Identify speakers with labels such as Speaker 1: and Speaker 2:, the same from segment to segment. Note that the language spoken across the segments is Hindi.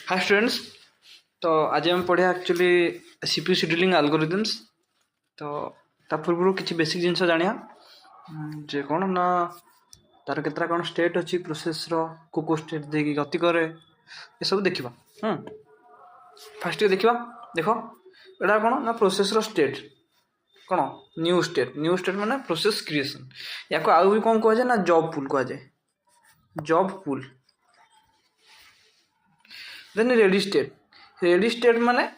Speaker 1: Hi students. तो आज हम पढ़िया एक्चुअली सीपीयू शेड्यूलिंग एल्गोरिथम्स। तो ता पूर्व किसी बेसिक जिनस जानिया जे कौन ना तार केतरा कौन स्टेट अच्छी प्रोसेस रो को स्टेट देकी गति करे ये सब देखिबा। फर्स्ट देखिबा देखो एडा कौन ना प्रोसेस रो स्टेट कौन न्यू स्टेट माने प्रोसेस क्रिएशन या को आउ भी कौन कह जाए ना जॉब पूल कह जाए job pool. Then ready state माने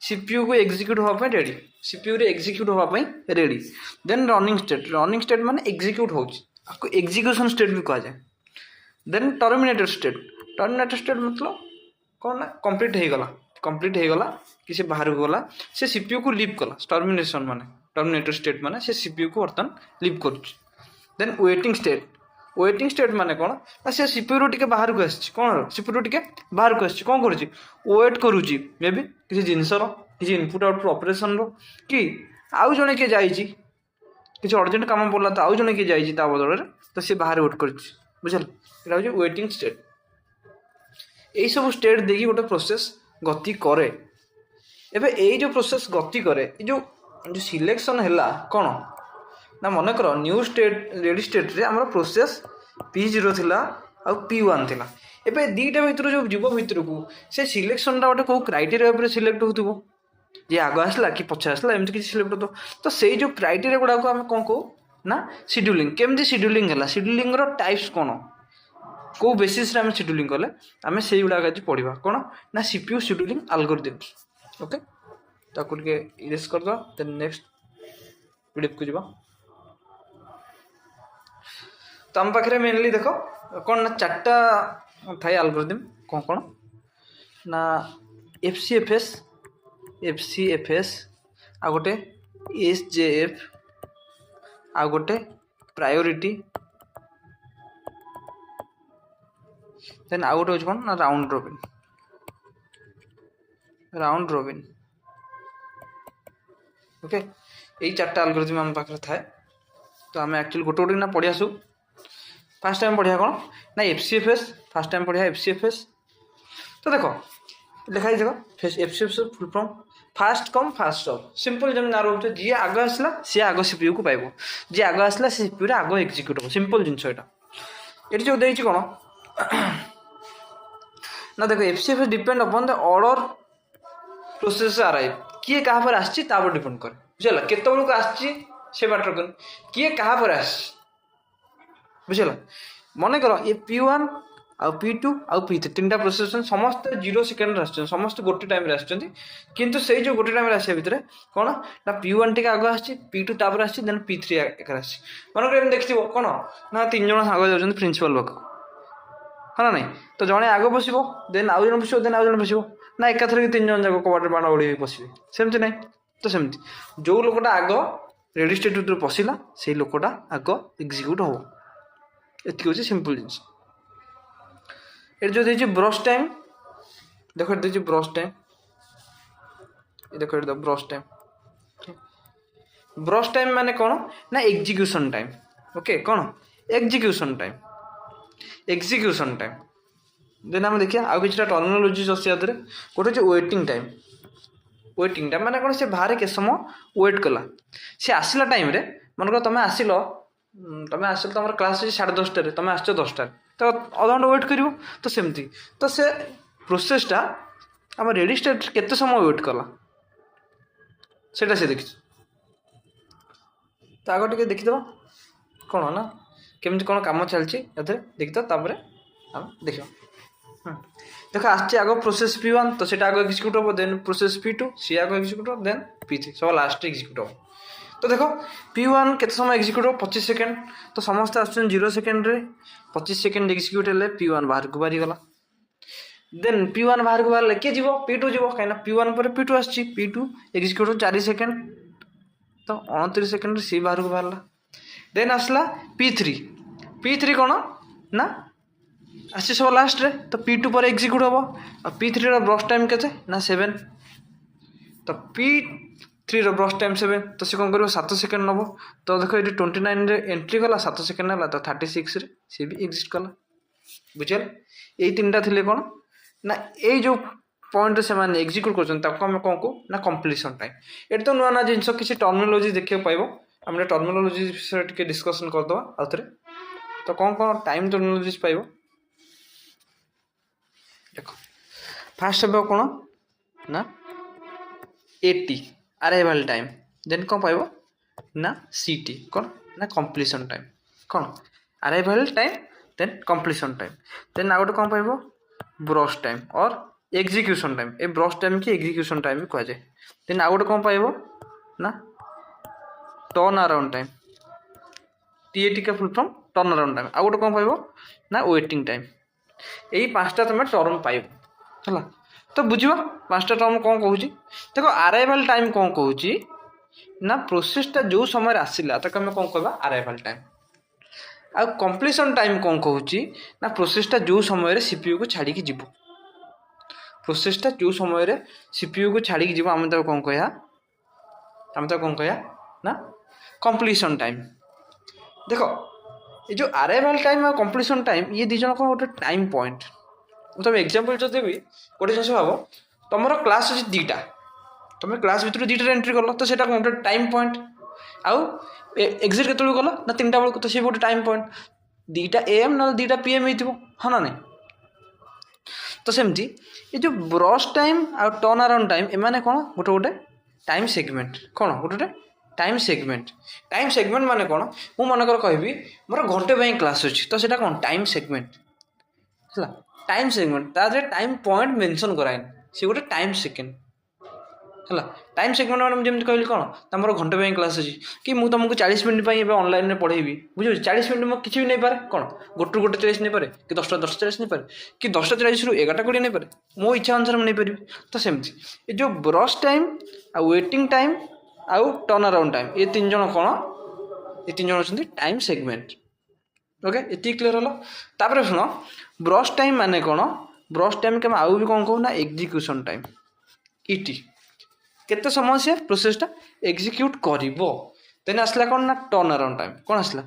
Speaker 1: सीपीयू को एग्जीक्यूट होगा रेडी सीपीयू रे एग्जीक्यूट होगा रेडी। देन रनिंग स्टेट माने एग्जीक्यूट होची आपको एग्जीक्यूशन स्टेट भी कहा जाए। देन टर्मिनेटेड स्टेट मतलब कौन ना कंप्लीट हो गला कि से बाहर को गला से सीपीयू को लीव कला टर्मिनेटेड स्टेट माने से सीपीयू को बर्तन लीव करुच। देन वेटिंग स्टेट माने कौन ना से सीपीयू रो टिके बाहर को आछि कौन सीपीयू रो टिके बाहर को आछि कौन करूची वेट करूची मे बी किसी जिनस रो किसी इनपुट आउटपुट ऑपरेशन रो कि आउ जने के जाईची किसी अर्जेंट काम पड़ला तो आउ जने के जाईची ता बदल रे तो से बाहर वेट करूची बुझल एटा होची वेटिंग स्टेट। एई सब स्टेट देकी गोटे प्रोसेस गति करे। एबे एई जो प्रोसेस गति करे ए जो सिलेक्शन हैला कौन ना मन कर न्यू स्टेट रेडी स्टेट रे हमर प्रोसेस P0 थिला आ P1 थिला। एबे दीटा भितर जो जीव भितर को से सिलेक्शन टा गोटे को क्राइटेरिया ऊपर सिलेक्ट होतबो जे आगो आसला कि पछे आसला एमति कि सिलेक्ट होतो तो सेई जो क्राइटेरिया गुडा को हम कोन को ना शेड्यूलिंग केमति शेड्यूलिंग हैला शेड्यूलिंग रो टाइप्स कोन को बेसिस रे हम शेड्यूलिंग कले हम सेई गुडा आज पढिबा कोन ना सीपीयू शेड्यूलिंग एल्गोरिथम्स। ओके ताको के इरेज कर दो देन नेक्स्ट वीडियो को जीवा। तो आम पाखे मेनली देख कौन ना चार्टा थाए एल्गोरिथम कौन कौन ना एफसीएफएस आ गोटे एसजेएफ आ गोटे प्रायोरिटी देन आ गोटे कौन ना राउंड रॉबिन। ओके यही चार्टा एल्गोरिथम आम पाखे थाए। तो आम एक्चुअली गोटे गोटे ना पढ़ी आसू। फास्ट टाइम पढ़िया कौन ना एफसीएफएस फास्ट टाइम पढ़िया एफसीएफएस। तो देखो लिखाई देखो FCFS full form fast come fast of simple जन ना रोचे जी आगे आसला सी आगे सीपीयू को पाइबो जी आगे आसला सी सीपीयू रे आगे एग्जीक्यूट हो सिंपल जिंस एटा एटी जो देइछि कोन ना देखो FCFS depend upon the order process arrive किए कहा पर आछि ता पर डिपेंड करे बुझला केते बेलू को आछि से मैटर कर किए कहा पर आछि बुझल मन कर ये P1 आ P2 आ P3 तीनटा प्रोसेस समस्त 0 सेकेंड समस्त गोटे टाइम किंतु से जो गोटे टाइम आसा भितर कौन ना P1 टी आगे आसी P2 तापर आसी देन P3 एकर आसी मन कर देखिबो कौन ना तीन जन आगे जाउछन प्रिंसिपल पाख है ना नहीं तो जड़े आगे बसबो देन आउ जन बसबो देन आउ जन बसबो ना एकाथर तीन जन जाक कबाट बाण उड़ी बसबे सेमति नहीं तो सेमति जो लोकटा आगे रेडी स्टेट भीतर पसिला से लोकटा आगे एग्जीक्यूट हो एति होची सिंपल जिंस। ए जो देछि ब्रश टाइम देखो देछि ब्रश टाइम ए देखो एटा ब्रश टाइम माने कोन ना एग्जीक्यूशन टाइम। ओके कोन एग्जीक्यूशन टाइम देन हम देखिया आ किछटा टर्मिनोलॉजीज अछि आदरे गोटे जे वेटिंग टाइम माने कोन से बाहर के समय वेट कला से आसिला टाइम रे मन को तमे आसिलो तुम क्लास 10:30 तुम आस 10 तो अध घंटा वेट कर तो सेमती तो से प्रोसेसटा आम रेडी स्टेट केते समय वेट कला सेटा से देखी तो आगे टे देखीद कौन ना केमती कौन कम चलती देखीद हम देखा देख आग प्रोसेस P1 तो आगे एक्जिक्यूट हम देन प्रोसेस P2 सी आगे एक्जिक्यूट हम देन P3 सब लास्ट एक्जिक्यूट हम। तो देखो P1 केते समय एक्जिक्यूट हो 25 सेकेंड तो समस्त आछन 0 सेकेंड रे 25 सेकेंड एक्जिक्यूट हेले P1 बाहर को बारी गला देन P1 बाहर को बाहर के जीवो P2 जीवो काइना P1 पर P2 आछि P2 एक्जिक्यूट हो 4 सेकेंड तो 29 सेकेंड रे सी बाहर को बाहरला देन आसला P3 कोन ना आछि सब लास्ट रे तो P2 पर एक्जिक्यूट होबो आ P3 रो ब्रश टाइम केते ना 7 तो P3 रो ब्रश टाइम 7 तो से कौन कर 7 सेकेंड नब तो देखो ये 29 रे एंट्री गला 7 सेकेंड है तो 36 रे सी भी एग्जिस्ट कला बुझल यही तीन टा थिले कौन ना ये जो पॉइंट से मैंने एग्जीक्यूट कर कौन को ना कंप्लीशन टाइम। ये तो नुआ नुआ जिनस किसी टर्मिनोलॉजी देखा पाइब आम टर्मिनोलॉजी विषय डिस्कसन करदे आउ थे। तो कौन कौन टाइम टर्मिनोलॉजी पाइब देख फास्ट हे कौन ना एटी अराइवल टाइम देन कौन पाइब ना सीटी कौन ना कंप्लीशन टाइम कौन arrival time then completion time then आउ गोटे कौन पाइब ब्रश टाइम और एग्जीक्यूशन टाइम। ए ब्रश टाइम की एग्जीक्यूशन टाइम भी कहुए। देन आउ गोटे कौन पाइब ना टर्न अराउंड टाइम टीएटी का full form turn around time. आउ गोटे कौन पाइब ना वेटिंग टाइम। यही पांचटा तुम टर्म पाइब है। तो बुझ पांचटा टर्म कौन कहूँ देख अराइवल टाइम कौन कहूँ ना प्रोसेसटा जो समय आसला ताको आम कौन कहवा अराइवल टाइम। आ कंप्लीशन टाइम कौन कहूँ ना प्रोसेसटा जो समय सीपीयू को छाड़ी जीव प्रोसेसटा जो समय सीपीयू को छाड़ी जीव आम तक कौन कह कौन कह ना कंप्लीशन टाइम। देख ये जो अराइवल टाइम और कंप्लीशन टाइम ये दी जन कौन गोटे टाइम पॉइंट। तुम एग्जांपल जो देवी गोटे जिन भाव तुम क्लास अच्छी दीटा तुम क्लास भर दुईटा एंट्री कल तो सेटा गोटे टाइम पॉइंट। आउ एग्जिट केत गल ना 3टा बेलू तो सी गोटे टाइम पॉइंट 2टा AM ना 2टा PM हो हाँ ना नहीं। तो सेमती ये जो ब्रश टाइम आ टर्न अराउंड टाइम एमाने कौन गोटे गोटे टाइम सेगमेंट कौन गोटे गोटे टाइम सेगमेंट माने कौन मु मनकर कहबी मोर घंटे क्लास अच्छी तो सेटा कौन टाइम सेगमेंट है। टाइम सेगमेंट ताजे टाइम पॉइंट मेंशन कराए सी गोटे टाइम सेकेंड है। टाइम सेगमेंट मैंने जमी कहली कौन तुम घंटे क्लास अच्छी कि मुझे तुमको 40 मिनट ऑनलाइन में पढ़ेबी बुझे 40 मिनट में किसी भी नहीं पारे कौन गोटे गोटे 40 नहीं पारे कि 10टा 40 नहीं पारे कि 10टा 40 रू 11टा 20 नहीं पारे मो इच्छा अनुसार नहीं पारि। तो सेमती ये जो ब्रश टाइम आ वेटिंग टाइम आउ टर्न अराउंड टाइम ये 3 जन कौन ये 3 जन अच्छा टाइम सेगमेंट। ओके ये क्लीयर हल। तापर शुण ब्रश टाइम माने कौन ब्रश टाइम के आउ भी कौन कहू ना एग्जीक्यूशन टाइम इटी केते समय से प्रोसेसटा एग्जीक्यूट करिवो। देन आसला कौन ना टर्न अराउंड टाइम कौन आसला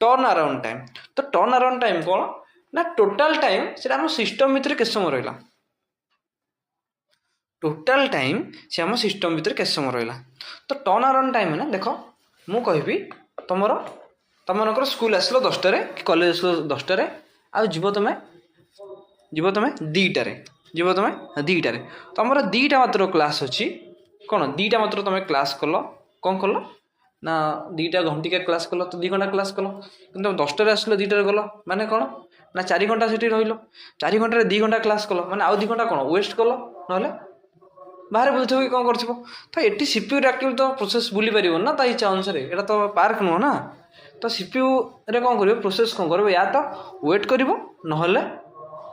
Speaker 1: टर्न अराउंड टाइम। तो टर्न अराउंड टाइम कौन ना टोटाल टाइम से आम सिस्टम भितर केते समय रहिला टोटाल टाइम से आम सिस्टम भितर केते समय रहिला। तो टर्न अराउंड टाइम ना देख मु कहबी तुमर तुमर स्कूल आसलो 10टा कि कॉलेज आसलो 10टा आ जीव तुम 2टारे जीव तुम 2टारे तुमर 2टा मात्र क्लास अच्छी कौन 2टा मात्र तुम क्लास कल कौन कल ना 2टा घंटिका क्लास कल तो 2 घंटा क्लास कल कि तुम 10टारे आसलो 2टारे गल माने कौन ना 4 घंटा से रही 4 घंटे 2 घंटा क्लास कल मैंने आउ 2 घंटा कौन वेस्ट कल ना बाहर बुलूथ कि कौन कर। तो ये सीपीयू एक्चुअली तो प्रोसेस बुली पार ना ता इच्छा अनुसार यहाँ तो पार्क नुह ना। तो सीपीयू रे कौन कर प्रोसेस कौन कर या तो वेट कर ना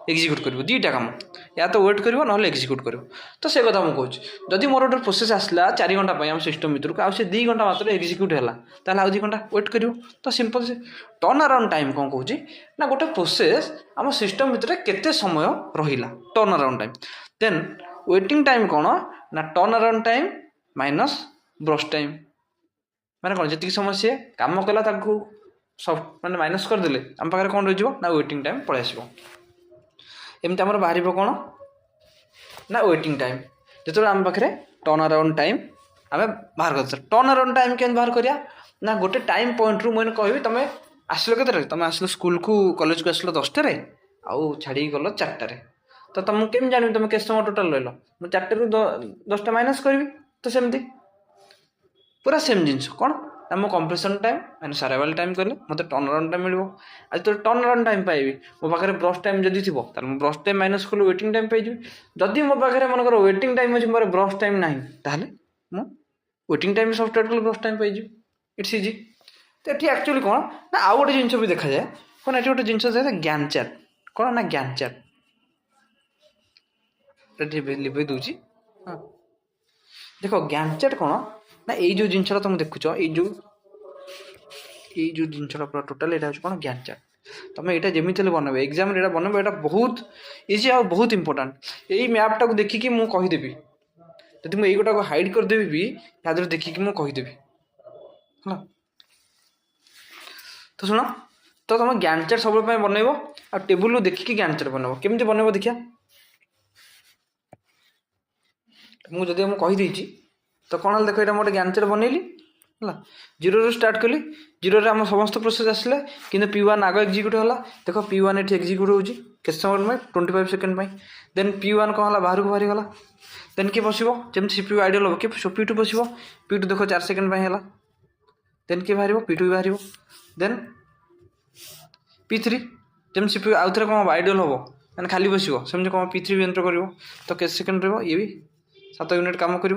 Speaker 1: एग्जीक्यूट कर 2टा काम या तो वेट कर ना एग्जीक्यूट कर। तो से कथा मुझे जदि मोर गोटे प्रोसेस आसला 4 घंटा आम सिस्टम भितर को से 2 घंटा मात्र एग्जीक्यूट है ताल आउ 2 घंटा वेट कर। तो सिंपल से टर्न अराउंड टाइम कौन कहूँ ना गोटे प्रोसेस आम सिस्टम भितर केते समय रहिला turn around time. Then waiting time कौन ना turn around time minus burst time माने कौन जी समय सी कम कला सब मैंने माइनस करदे आम पाखे कौन रही ना वेटिंग टाइम पलि आस। एमती आम बाहर कौन ना वेटिंग टाइम जो आम पाखे टर्न अराउंड टाइम आम बाहर कर। टर्न अराउंड टाइम के बाहर करिया ना गोटे टाइम पॉइंट रू मुझे कहबी तुम आसलो के तुम आसलो स्कूल को कॉलेज को आसलो 10टारे आउ छाड़ी गल 4टारे तो तुमको केम जानी तुम के समय टोटाल रही मुझे 4टा रू 10टा माइनस करी। तो सेमती पूरा सेम जिनस कौन ना मो completion time minus arrival time कले मतलब टर्न अराउंड टाइम मिल। आज तो टर्न अराउंड टाइम पाइबी मो पाखे ब्रश टाइम जदि थी ब्रश टाइम माइनस कल वेटिंग टाइम पाइबी। जदि मो पाखे मनकर वेटिंग टाइम अच्छे मोर ब्रश टाइम ना ताहले मो वेटिंग टाइम सब्ट्रैक्ट कल ब्रश टाइम पाइबी इट्स इजी। तो ये एक्चुअली कौन ना आउ गोटे जिन भी देखा जाए कौन ये गोटे जिन ज्ञान चैट कौन ना ज्ञान चैट लिखे दूसरी हाँ देख ज्ञान चैट कौन ना ये जो जिनसा तुम देखुच ये जो जिनसा पूरा टोटाल यहाँ हूँ कौन ज्ञान चैट तुम यहाँ जमी बनब एग्जाम बनब यहाँ बहुत इजी आ बहुत इंपोर्टाट। यही मैपटा को देखिकी मुझे कहीदेवी जब मुझे गोटा हाइड करदेवी भी या देखिकी मुझे कहीदेवी है। तो शुण तो तुम ज्ञान चैट सब बनइब आ टेबुल देखिकी ज्ञान चैट बनइब केमती बनइब देखिया मुझे जदि मुझे कहीदेची तो कौन देख ये गोटे ज्ञान चार्ट बनैली है जीरो स्टार्ट कली जीरो आम समस्त प्रोसेस आसला कि P1 आग एक्जिक्यूट है देख P1 ये एक्जिक्यूट हो समय में 25 सेकेंड देन P1 कौन है बाहर को बाहरी गला देन किए पशो जमी CPU आइडियल हम कि P2 पशो P2 देख 4 सेकेंड है देन किए बाहर P2 भी बाहर देन P3 जमी CPU आउ थे कौन आइडियल हम मैंने खाली बसो सेमती कौन P3 भी एंटर कर तो के सेकेंड रहा ये भी 7 यूनिट काम कर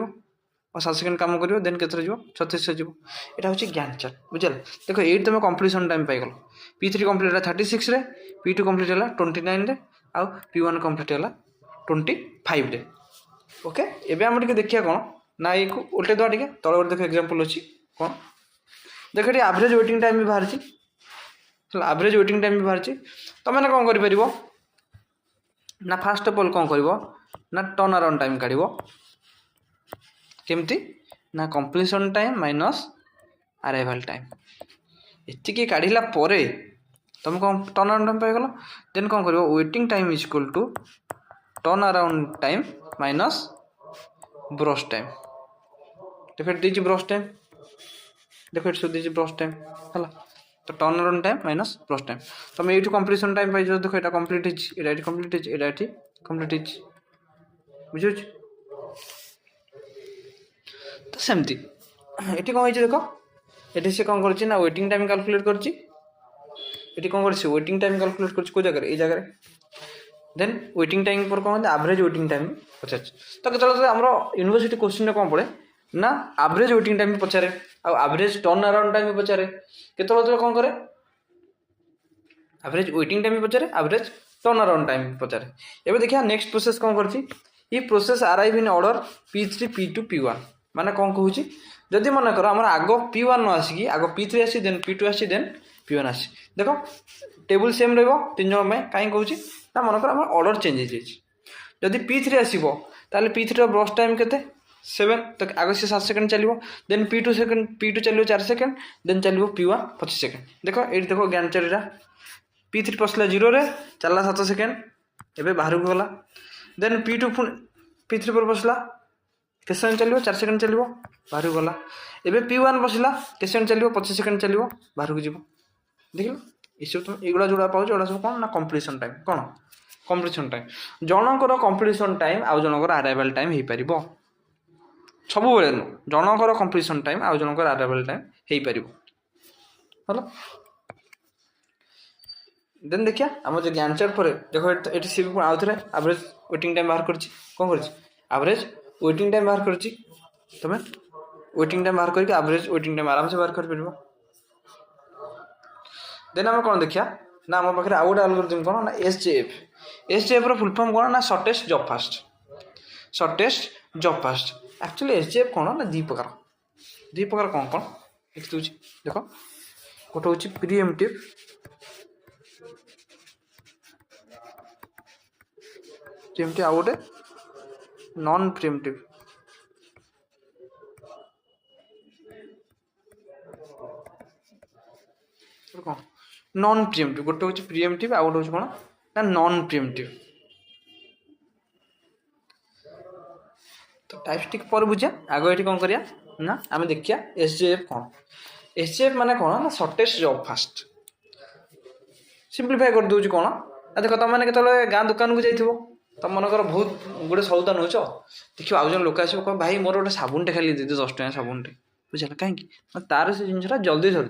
Speaker 1: और 7 सेकेंड काम कर देन के 36 जीव यहाँ हूँ ज्ञान चार्ट बुझे देख ये तुम कम्प्लीसन टाइम पाइगल P3 कम्प्लीट है 36 रे P2 कम्प्लीट है 29 रे आउ P1 कम्प्लीट है 25 रे ओके एबे हम टिके देखिया कौन ना ये को उल्टे दवा टिके तले गोटे देख एग्जांपल अछि कौन देख ये एवरेज वेटिंग टाइम भी बाहर छी एवरेज वेटिंग टाइम भी बाहर छी तो मैंने कौन करि परिबो ना फास्ट ऑफ ऑल कौन करिवो ना टर्न अराउंड टाइम काढिवो केमती ना completion time minus arrival time एतिकी काढिला परे तुम कौन टर्न अराउंड टाइम पाइगल देन कौन करिवो waiting time is equal to turn around time minus burst time देखो दीजिए ब्रश टाइम देखो ये दीजिए ब्रश टाइम है तो turn around time minus burst time तुम ये कंप्लीशन टाइम पाई देखो ये कंप्लीट है कंप्लीट है कंप्लीट है बुझे तो सेमती ये कौन देख ये सी कौन कर वेटिंग टाइम कैलकुलेट कर कौन कर वेटिंग टाइम कैलकुलेट कर जगह ये जगह देन वेटिंग टाइम पर कौन एवरेज वेटिंग टाइम पचार तो केतले आम यूनिवर्सिटी क्वेश्चन कौन पड़े ना एवरेज वेटिंग टाइम पचारे एवरेज टर्न अराउंड टाइम पचारे केतले कौन करे एवरेज वेटिंग टाइम पचारे एवरेज टर्न अराउंड टाइम पचारे एबे देखिया नेक्स्ट प्रोसेस कौन करछि ये process arrive in order P3 P2 P1 माने कौन कहूँ जदि मन कर आम आग P1 न आसिकी आग P3 आसी देन P2 आसी देन P1 आसी देख टेबुल सेम रन जन में कहीं कहूँ ना मन कर ऑर्डर चेंज होदी P3 आसो ताले P3 ब्रश टाइम के 7 तो आगे से 7 सेकेंड चलो देन P2 चलो 4 सेकेंड देन चलो P1 25 सेकेंड देख ये देखो ज्ञान चार्ट P3 पसला 0 रे चलला 7 सेकेंड एबे बाहर को गला देन P2 P3 पर बसला के सेकेंड चलो 4 सेकेंड चलो बाहर को गला एबे P1 बसला के सेकेंड चलो 25 सेकेंड चलो बाहर को जीव देख लो ये सब तुम एगुड़ा जोड़ा पाओ एगुड़ा सब कौन ना कम्प्लीसन टाइम कौन कम्प्लीसन टाइम जनकर कम्प्लीसन टाइम आउ जनकर अराइवल टाइम हो पार सब बेले नु जनकर कम्प्लीसन टाइम आउ जनकर अराइवल टाइम हो पार हलो देन देखिया आम जो ज्ञान चार्ट पर देखो ये सी भी आउ थे एवरेज वेटिंग टाइम बाहर कर कौन कर एवरेज वेटिंग टाइम बाहर कर तुम वेटिंग टाइम बाहर करके एवरेज वेटिंग टाइम आराम से बाहर कर पार देन आम कौन देखिया ना आम पाखे आउ गोटे एल्गोरिथम कौन ना SJF रो फुल फॉर्म कौन ना shortest job fast actually SJF कौन ना दी प्रकार कौन कौन लिखि दूची देख गोटे हूँ प्रीएम्प्टिव आउ गोटे नॉन प्रीएम्प्टिव कौन नॉन प्रीएम्प्टिव गोटे हूँ प्रीएम्प्टिव आउ गोटे हूँ कौन ना नॉन प्रीएम्प्टिव तो टाइपस्टिक पर बुझा आग ये कौन करिया ना आम देखिया SJF कौन SJF माने कौन ना शॉर्टेस्ट जॉब फास्ट सिंप्लीफाई कर दूँ कौन ना देख तुम मैंने गाँ दुकान को जाइए तुम मनकर बहुत गोटे सौदा नौच देखिए आउ जन लोक आसो कह भाई मोर गोटे साबुनटे खाली दे 10 टଙ୍କା साबुनटे बुझा कहीं तार से जिनसा जल्दी सर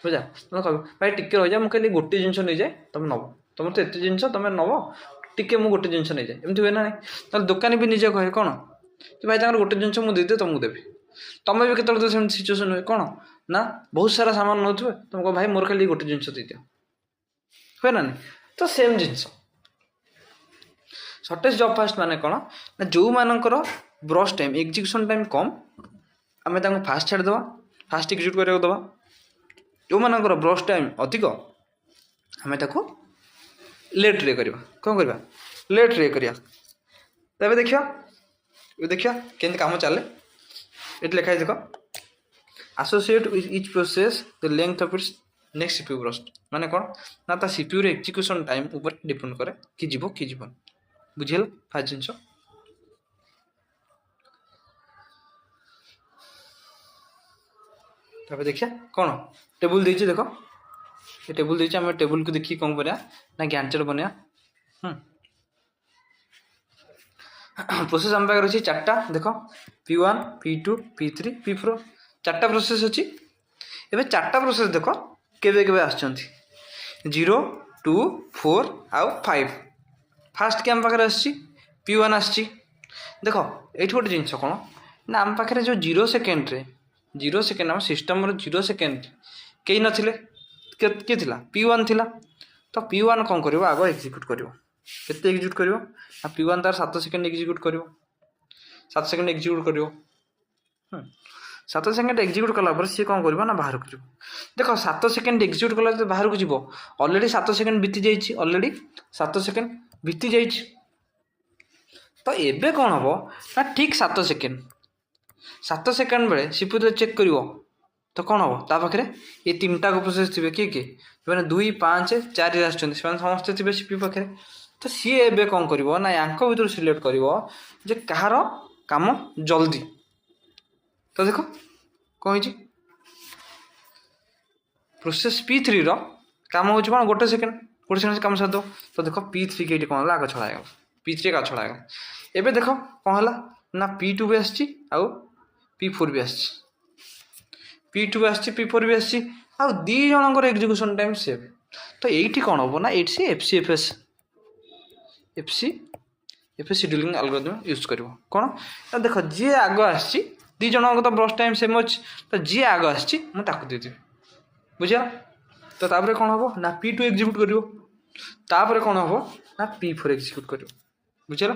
Speaker 1: बुझा तुम कह भाई टिके रही मुझे कहली गोटे जिन नहीं जाए तुम नब तुम तो एत जिन तुम नब टिके मुझे गोटे जिन नहीं जाए एमती हुए ना ना दुकानी भी निजे कहे कौन कि भाई तक गोटे जिन मुझे देदे तुमको देवी तुम भी केत सिचुएसन हुए कौन ना बहुत सारा सामान नौ तुम कह भाई मोर खाली गोटे जिन दे हुए ना नहीं तो सेम जिनस शॉर्टेस्ट जॉब फास्ट माने कौन ना जो मानकर ब्रश टाइम एग्जीक्यूशन टाइम कम आम फास्ट छाड़देवा फास्ट एग्जीक्यूट करने दवा जो मानकर ब्रश टाइम अधिक आम लेट रे करवा कौन करवा लेट रे करिया तबे देखिया केंति काम चले ये लिखा है देख associate with each process the length of its next CPU burst माने कौन ना ता सीपीयू रे एग्जीक्यूशन टाइम ऊपर डिपेंड करे कि जीवो कि जीवन बुझिल फास्ट जिनस तापर देखिए कौन टेबुल देछि देखो ये टेबुल देछि हम टेबुल को देखि कौन करिया ना ज्ञान चार्ट बनिया प्रोसेस आम पाखे अच्छी चार्टा देख P1 P2 P3 P4 चार्टा process अच्छी एवं चार्टा प्रोसेस देख केवे केवे आसुँच 0 2 4 आउ 5 फास्ट के आम पाखे P1 आसी देख ये गोटे जिनस कौन ना आम पाखे जो 0 सेकेंड आम सिस्टम 0 सेकेंड कई नथिले किए थिला P1 थिला तो P1 कौन कर आग एक्जिक्यूट कर केते एक्जिक्यूट कर P1 तार 7 सेकेंड एक्जिक्यूट कर 7 सेकेंड एक्जिक्यूट कर 7 सेकेंड एक्जिक्यूट कला सी कौन कर बाहर कर देख 7 सेकेंड एक्जिक्यूट कला बाहर को जीव ऑलरेडी 7 सेकेंड बीती जाइए ऑलरेडी 7 सेकेंड बीती जाइए तो एबे कौन हम ना ठीक 7 सेकेंड बेले सीपीयू चेक कर तो कौन हम ता पाखे ये 3टा प्रोसेस थे किए किए जो 2 5 4 समस्ते थे सीपीयू पाखे तो सी एबे कौन कर ना यांक भर सिलेक्ट कर कହାର काम जल्दी तो देख कौन प्रोसेस P3 रो काम हो गोटे सेकेंड काम सार दो तो देख P3 के कौन आग छड़ाएगा P3 का छड़ाएगा एबे देख कौन है ना P2 भी आसी आउ P4 भी आसी P2 भी आसी P4 भी आसी आउ दी जनकर एग्जीक्यूशन टाइम सेव तो ये कौन हम ना ये एफसी शेड्यूलिंग एल्गोरिथम यूज कर कौन ना देख जी आग आसी दी जन तो ब्रश टाइम सेम अच्छी तो जी आग आसी मुझे बुझा तो तापर कौन हम ना P2 एक्जिक्यूट कर कौन हम ना P4 एक्जिक्यूट कर बुझा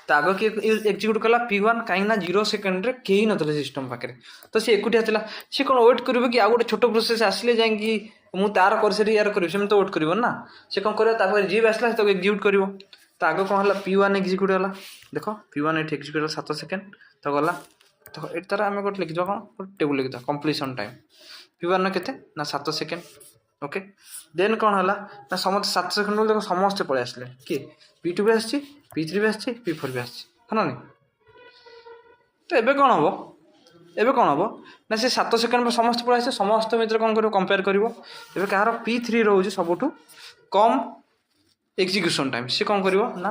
Speaker 1: तो आग किए एक्जिक्यूट कला P1 कहीं 0 सेकेंड रे कहीं नथिले सिस्टम पाखे तो सी एकुटिया थिला सी कौन वेट कर कि आउ गोटे छोट प्रोसेस आसिले जाइए मुझे तार कर यार करी सेम तो वेट कर ना सी कौन कर जी आसला तो एक्जिक्यूट कर तो आग कौन है P1 एक्जिक्यूट है देख P1 ये एक्जिक्यूट 7 सेकेंड तो गला तो ये तार आम गोटे लिखिद कौन टेबुल लिखिद कंप्लीशन टाइम P1 के ना 7 सेकेंड ओके देन कौन है ना समस्त 7 सेकेंड देख समस्ते पलि आसिले किए P2 भी आसी P3 भी आसी P4 भी आसी है ना तो एबे कौन हम ना से 7 सेकेंड पर समस्त पलि आसे समस्त मित्र कौन कर कंपेयर कर कहार P3 रोज सबुठ कम एक्जिक्यूशन टाइम सी कौन कर ना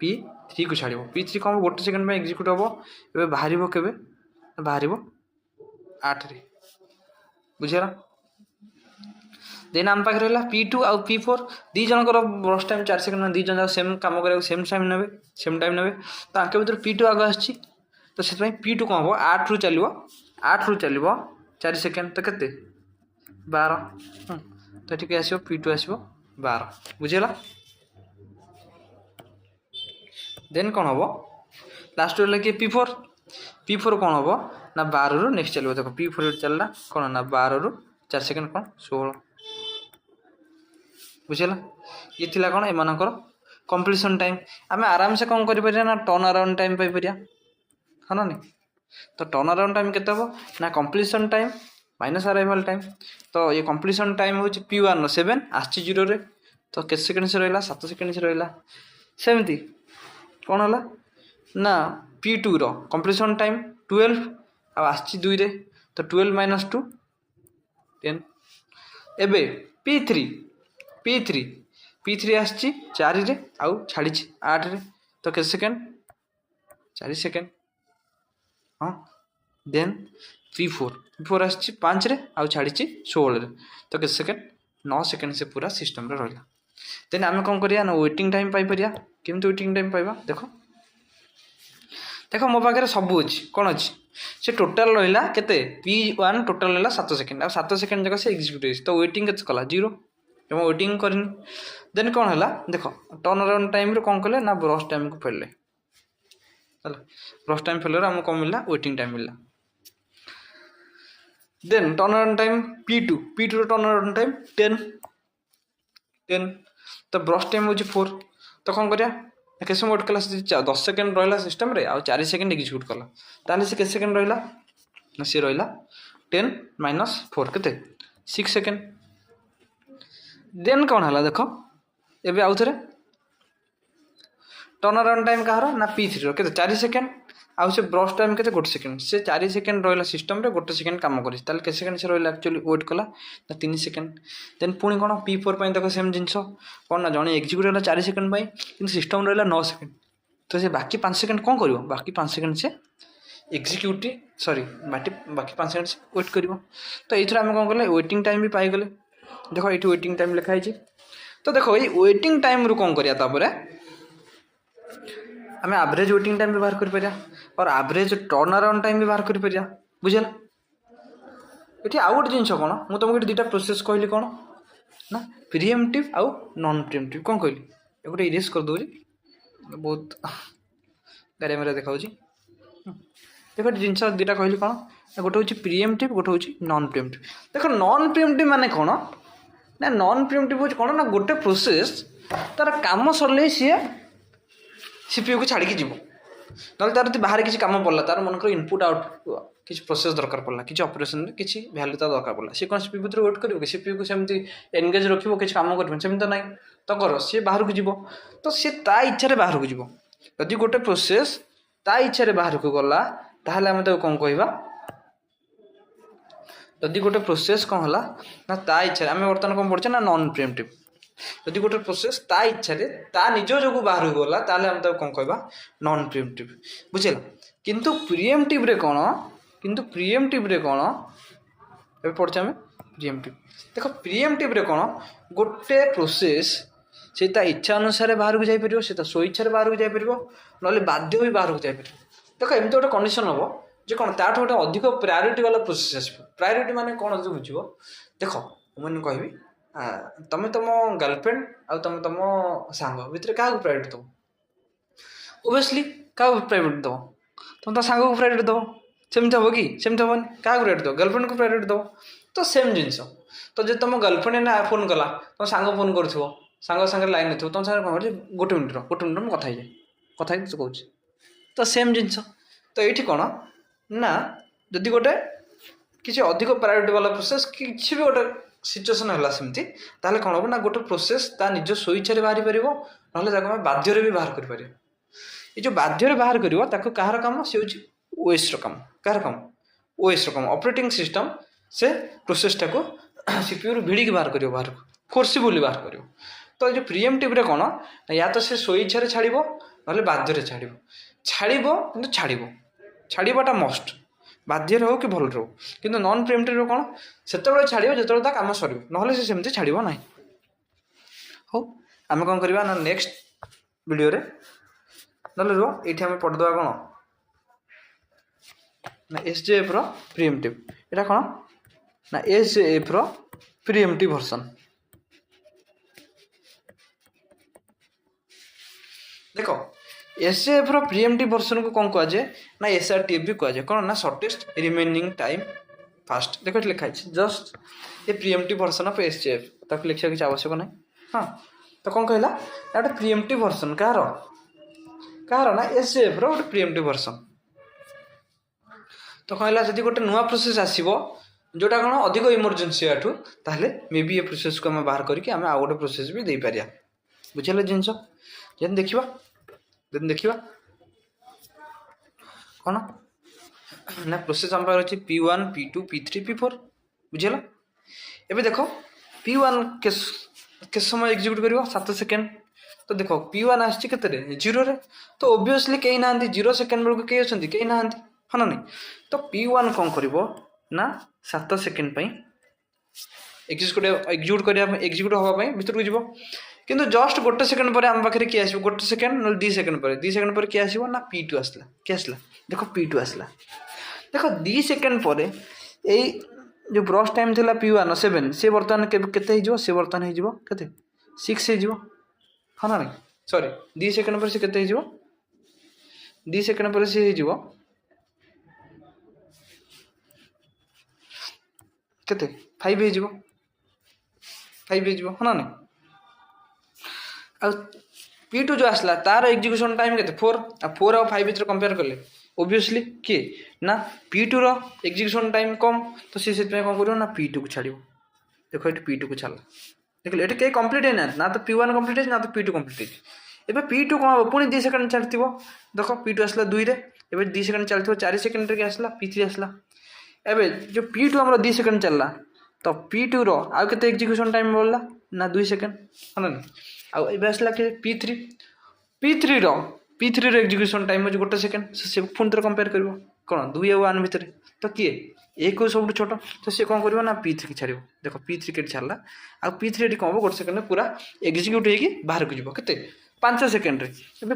Speaker 1: P3 को छाड़ P3 कौन गोटे सेकेंड में एक्जिक्यूट हम ए बाहर के बाहर 8 रे बुझेगा देन आम पाखे रहा P2 आउ P4 दी जनकर ब्रश टाइम 4 सेकेंड दी जन सेम कम कर सेम टाइम ने तो आंके भर P2 आग आसी तो से P2 कौन हम 8 रु चलो 4 सेकेंड तो के 12 तो ठीक आसो P2 आसो 12 बुझेगा देन कौन हम लास्ट कि P4 कौन हम ना 12 रु नेक्स्ट चलो देख P4 चलला कौन ना 12 रु 4 सेकेंड कौन 16 बुझेगा ये थिला कौन एमानकर कंप्लीशन टाइम आम आराम से कौन कर ना टर्न अराउंड टाइम पाइपर है ना नहीं तो टर्न अराउंड टाइम केते हो ना completion time minus arrival time तो ये कंप्लीशन टाइम हूँ P1 7 आसी 0 रे तो के सेकेंड से रहा 7 सेकेंड से रहा सेमती कौन है ना P2 रो कंप्लीशन टाइम 12 आसी 2 रे तो 12 माइनस 2 10 एबे P3 आसी 4 रे आउ छाड़ी 8 रे तो के सेकेंड 4 सेकेंड हाँ देन P4 आसी 5 रे आउ छाड़ी 16 रे तो के सेकेंड 9 सेकेंड से पूरा सिस्टम रे रहा देन आम कौन करिया ना वेटिंग टाइम पाई परिया केमती वेटिंग टाइम पाइबा देख मो पाखे सब अच्छी कौन अच्छी से टोटाल रहा केते P1 टोटाल रहा 7 सेकेंड आ 7 सेकेंड जगह से एक्जिक्यूट तो वेटिंग के कला 0 जमा वेटिंग करनी देन कौन है देख टर्न अराउंड टाइम कौन कले ना ब्रश टाइम को फेरले ब्रश टाइम फेलर आमको कौन मिलला वेटिंग टाइम मिलला then turn around time P2 turn around time 10 तो ब्रश टाइम हो 4 तो कौन करिया के समय वेट कला 10 सेकेंड रहा सिस्टम रे आ 4 सेकेंड एक्जिक्यूट कला ताले से के सेकेंड रहा ना सी रहा 10 माइनस 4 के 6 सेकेंड देन कौन है देख एवं आउ थे टर्न अराउंड टाइम कहार ना P3 रो के 4 सेकेंड आउ से ब्रश टाइम के 1 सेकेंड से 4 सेकेंड रहा सिस्टम रे 1 सेकेंड काम कर के सेकेंड से रहा एक्चुअली वेट कला ना 3 सेकेंड देन पुणी कौन P4 देख सेम जिन कौन ना जड़े एक्जिक्यूट है 4 सेकेंड कि सिस्टम रहा 9 सेकेंड तो से बाकी 5 सेकेंड कौन कर बाकी 5 सेकेंड से एक्जिक्यूट सॉरी बाकी 5 सेकेंड से वेट कर तो ये आम कौन कले वेटिंग टाइम भी पाईगले देख ये वेटिंग टाइम लिखाई तो देखो ये वेटिंग टाइम रू कौन करा आम एवरेज वेटिंग टाइम भी बाहर कर पारिया और एवरेज टर्न अराउंड टाइम भी बाहर कर पारिया बुझेला ये आउ गोटे जिन कौन मुझे तुमको दुटा प्रोसेस कहली कौन ना प्रिएम्प्टिव आउ नॉन प्रिएम्प्टिव कौन कहली गोटे इरेज कर दूँ बहुत गाड़ी मेरा देखा देख जिन दुटा कहली कौन गोटे हूँ प्रिएम्प्टिव गोटे हूँ नॉन प्रिएम्प्टिव देख नॉन प्रिएम्प्टिव माने कौन ना नॉन प्रिएम्प्टिव हूँ कौन ना गोटे प्रोसेस तार काम सरले सी सीपीयू को छाड़ी जीव ना तार बाहर किसी काम पड़ा तार मनकर इनपुट आउट किसी प्रोसेस दरकार पड़ा किसी ऑपरेशन किसी वैल्यू तार दरकार पड़ा सी कौन सीपीयू भितर वेट कर सीपीयू को सेमती एनगेज रखिए किसी काम कर तो ना तो कर सी बाहर को जीव तो सी ता इच्छा बाहर को जीव यदि गोटे प्रोसेस ता इच्छा बाहर को गला ताहले आम कौन कहवा यदि गोटे प्रोसेस कौन है ना ता इच्छा आम बर्तमान कौन पढ़े ना नॉन प्रिएम्प्टिव यदि गोटे प्रोसेस ता इच्छा ता निज जो बाहर गला ताले हम कौन कहवा नॉन प्रिएम्प्टिव बुझेला किंतु प्रिएम्प्टिव रे कौन ए पढ़े आम प्रिएम्प्टिव देख प्रिएम्प्टिव रे कौन गोटे प्रोसेस से इच्छा अनुसार बाहर को जापर से स्व इच्छा बाहर को जापर ना बाध्य भी बाहर को जापर देख एमती गोटे कंडीशन हम जे कौन ताठ गोटे अधिक प्रायोरिटी वाला प्रोसेस आस प्रायोरिटी माने कौन जो बुझ देख मुझे कहबी तुम तुम गर्लफ्रेंड आउ तुम तुम सांग भितर क्या प्रायोरिटी दब ओबियसली क्या प्रायोरिटी दब तुम तो सांग को प्रायोरिटी दब सेमती हम कि सेमती हेनी क्या प्रायोरिटी दब गर्लफ्रेंड को प्रायोरिटी दब तो सेम जिनस तो जो तुम गर्लफ्रेंड ना फोन कला तुम सांग फोन कर सांग सागर लाइन थो तुम सागर कौन कर 1 मिनट में कथा कहूँ तो सेम जिनस तो ये कौन ना जदि गोटे किसी अधिक प्रायोरिटी वाला प्रोसेस किसी भी गोटे सिचुएसन है सेमती ताहले कौन हम ना गोटे प्रोसेस ता निज स्वेच्छा बाहरी पार ना बाध्य भी बाहर कर ये जो बाध्य बाहर कर कहार काम से ओएस काम कहार काम ओएस काम ऑपरेटिंग सिस्टम से प्रोसेस टाक सीपीयू भिड़ी बाहर कर बाहर फोर्सिबली बाहर कर तो ये प्रिएम्प्टिव रे कौन या तो से स्वेच्छा छाड़ ना बाध्य छाड़ छाड़ाटा मस्ट बाध्य हो कि भल रो कि नॉन प्रिएम्प्टिव कौन से छाड़ जो काम सर ना से सेमती छाड़ ना हो आम कौन करवा ना नेक्स्ट वीडियो रे ना रुह ये आम पढ़ीदा कौन ना एसजेएफ रो प्रिएम्प्टिव यहाँ कौन ना एसजेएफ रो प्रिएम्प्टिव वर्जन देखो एसजेएफ रो प्रिएम्प्टिव वर्जन को कौन कहुए ना एसआरटीएफ भी कहुए कौन ना शॉर्टेस्ट रिमेनिंग टाइम फास्ट देखो लिखाई जस्ट ये प्रिएम्प्टिव वर्जन ऑफ एसजेएफ ताको लिखा किसी आवश्यक ना हाँ तो कौन कहला गोटे प्रिएम्प्टिव वर्जन कहार ना एसजेएफ रो गोटे प्रिएम्प्टिव वर्जन तो कहला जदि गोटे नुआ प्रोसेस आसीबो जोटा कौन अधिक इमरजेंसी आठू ताहले मे बी ये प्रोसेस को आम बाहर करके आम आउ गोटे प्रोसेस भी दे पारिया बुझेले जिनस जेन देखा कौन ना प्रोसेस आम पाखे अच्छे P1 P2 P3 P4 बुझेला एबे देखो P1 के समय एग्जीक्यूट कर 7 सेकेंड तो देखो P1 आसछि केते 0 रे तो ऑब्वियसली कहीं ना 0 सेकेंड बेलू कई अच्छा कहीं ना हाँ ना नहीं तो P1 कौन कर ना 7 सेकेंड एग्जीक्यूट हाँपाई भर को जीव किंतु जस्ट 1 सेकेंड पर आम पाखे किए आस 1 सेकेंड ना 2 सेकेंड पर 2 सेकेंड पर किए आसो ना P2 आसला किए आसला देखो P2 आसला देखो 2 सेकेंड पर यही जो ब्रश टाइम था P1 7 सी बर्तमान के सी बर्तमान होते 6 हो हाँ ना नहीं सॉरी 2 सेकेंड पर से 2 सेकेंड पर सी हो केते 5 हो 5 हो हाँ ना नहीं आ P2 जो आसला तार एग्जीक्यूशन टाइम के 4 और 5 भर कंपेयर कले ओब्वियसली किए ना P2 रो एग्जीक्यूशन टाइम कम तो सी कौन कर ना P2 को छाड़ देखो ये P2 को छाड़ा देख ये कहीं कंप्लीट ना तो P1 कंप्लीट ना तो P2 कंप्लीट एबे P2 कौन हम पुणी 2 सेकेंड छाड़ी देख P2 आसला 2 रे एबे 2 सेकंड चलथिबो 4 सेकंड रे आसला P3 आसला एबे जो P2 हमरो 2 सेकंड चलला तो P2 रो आ केते एग्जीक्यूशन टाइम बोलला ना 2 सेकंड हन आ एबे आसला के P3 रो एग्जीक्यूशन टाइम हो 1 सेकंड से पुन थर कंपेयर करबो कोन 2 और 1 भीतर तो किए एक सब छोट तो सी कौन कर ना P3 की छाड़ देख P3 के छाड़ा आ P3 ये कौन 1 सेकंड पूरा एग्जीक्यूट होगी बाहर को जीव के 5 सेकंड रे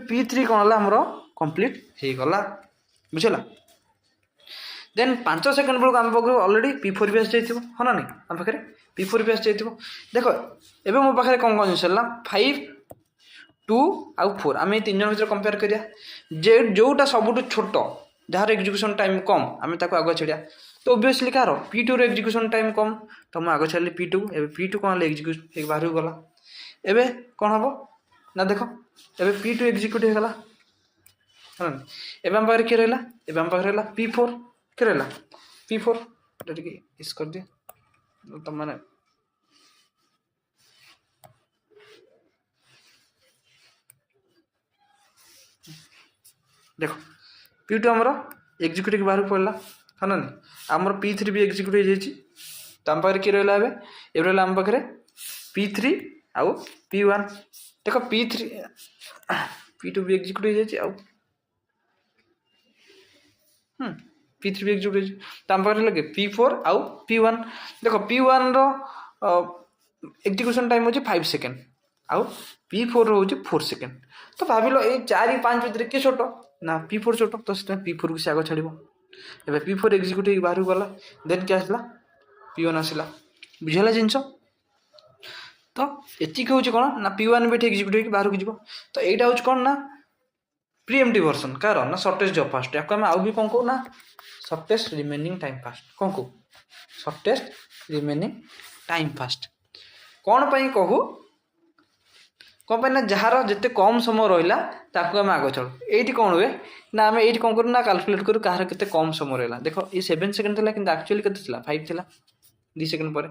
Speaker 1: P3 कौन है आमर कंप्लीट हो गला बुझला देन 5 सेकंड बेलू आम पाखे अलरेडी P4 भी आसी जाइए हाँ ना नहीं आम पाखे P4 भी आसी जाइए देख एवं मो पाखे कौन कौन जिन 5 2 आउ 4 आम 3 जन भर कंपेयर करिया जे जोटा सबुठ छोट जार एग्जीक्यूशन टाइम कम आम आगे छाड़ा तो ओबियसली कार P2 रो एग्जीक्यूशन टाइम कम तो मुझे आगे छाड़ी P2 एवं P2 कौन एग्जीक्यूट बाहर गला एवं कौन हम ना देख एवं P2 एग्जीक्यूट हो गला हाँ एवं आम पाखे किए रहा एवं आम पाखे रहा P4 किए रहा P4 इस कर दिए तो मैंने देख P2 आमर एग्जीक्यूट बाहर पड़ा हाँ ना आमर P3 भी एग्जीक्यूट हो जाइए तो आम पाखे किए रहा ए रहा आम पाखे P3 आउ P1 देख P2 भी एग्जीक्यूट हो जाइए आउ P3 भी एग्जीक्यूट हो तो आम पाखे लगे P4 आउ P1 देख P1 रो एग्जीक्यूशन टाइम हो 5 सेकंड आउ P4 रो 4 सेकंड तो भाविल ये 4 5 भर किए छोट ना P4 छोट तो P4 को से आगे छाड़ एवं P4 एग्जीक्यूट बाहर गला देन क्या आसला P1 आसला बुझेगा जिनस तो एतिक हूँ कौन ना P1 भी एग्जीक्यूट बाहर को जीव तो यहाँ हूँ कौन ना प्रीएम्प्टिव वर्जन कार ना शॉर्टेस्ट जॉब फास्ट या आम आउ भी कौन कहू ना शॉर्टेस्ट रिमेनिंग टाइम फास्ट कौन कहू शॉर्टेस्ट रिमेनिंग टाइम फास्ट कौन पाई कहू कौन पाई ना जार जिते कम समय रहा आम आगे चलू ये कौन हुए ना आम ये कौन करूँ ना काल्कुलेट करूँ कହାର के कम समय रहा देख ये 7 सेकंड था कि एक्चुअली के 5 था 2 सेकंड पर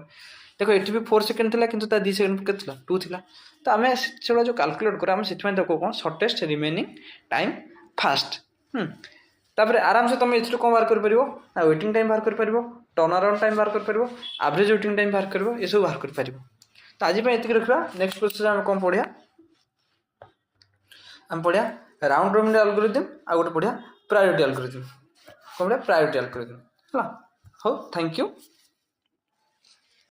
Speaker 1: देख ये भी 4 सेकंड था कि 2 सेकंड के 2 था तो आम से जो काल्कुलेट करें से कौन शॉर्टेस्ट रिमेनिंग टाइम फास्ट तापर आराम से तुम ये कौन बाहर कर ना वेटिंग टाइम बाहर कर टर्न अराउंड टाइम बाहर कर एवरेज वेटिंग टाइम बाहर कर ये सब बाहर कर तो आज ये रखा नेक्स्ट प्रोसेस आम कौन पढ़िया आम पढ़िया राउंड रॉबिन एल्गोरिथम आ गोटे पढ़िया प्रायोरिटी एल्गोरिथम कौन पढ़िया प्रायोरिटी एल्गोरिथम है हो थैंक यू।